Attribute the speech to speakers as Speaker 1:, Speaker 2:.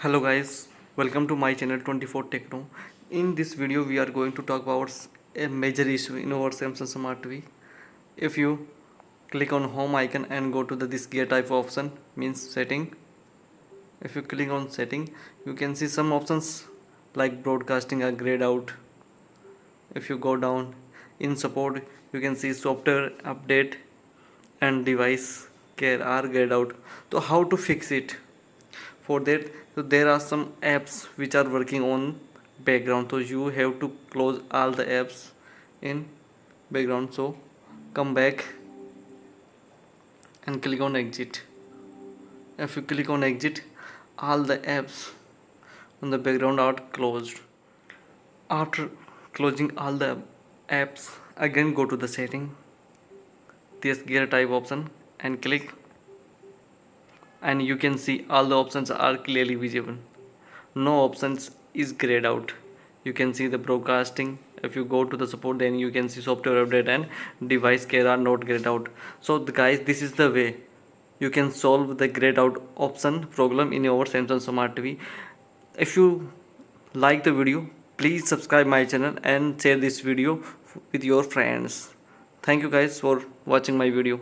Speaker 1: Hello guys, welcome to my channel 24 Techno. In this video we are going to talk about a major issue in our Samsung Smart TV. If you click on home icon and go to this gear type option means setting. If you click on setting, you can see some options like broadcasting are grayed out. If you go down in support, you can see software update and device care are grayed out. So how to fix it? For that, so there are some apps which are working on background, so you have to close all the apps in background. So come back and click on exit. If you click on exit, all the apps on the background are closed. After closing all the apps, again go to the setting, this gear type option and click, and you can see all the options are clearly visible. No options is grayed out. You can see the broadcasting. If you go to the support, then you can see software update and device care are not grayed out. So guys, this is the way you can solve the grayed out option problem in your Samsung Smart TV. If you like the video, please subscribe my channel and share this video with your friends. Thank you guys for watching my video.